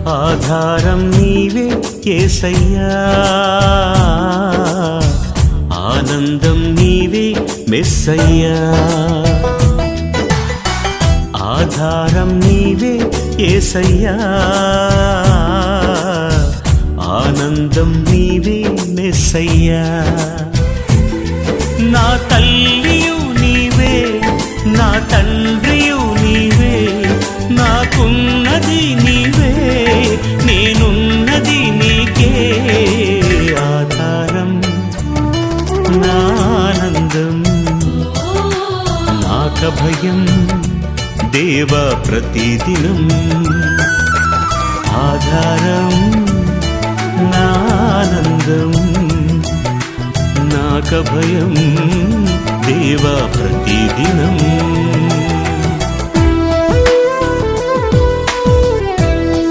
ఆధారం నీవే యేసయ్యా, ఆనందం నీవే మెస్సయ్యా. ఆధారం నీవే యేసయ్యా, ఆనందం నీవే మెస్సయ్యా. నా తల్లియు నీవే, నా తండ్రియు నీవే, నాకున్నది నీవే, నేనున్నది నీకే. ఆధారం నా ఆనందం, నాకభయం దేవా ప్రతిదినం. ఆధారం నా ఆనందం, నాకభయం దేవా ప్రతిదినం.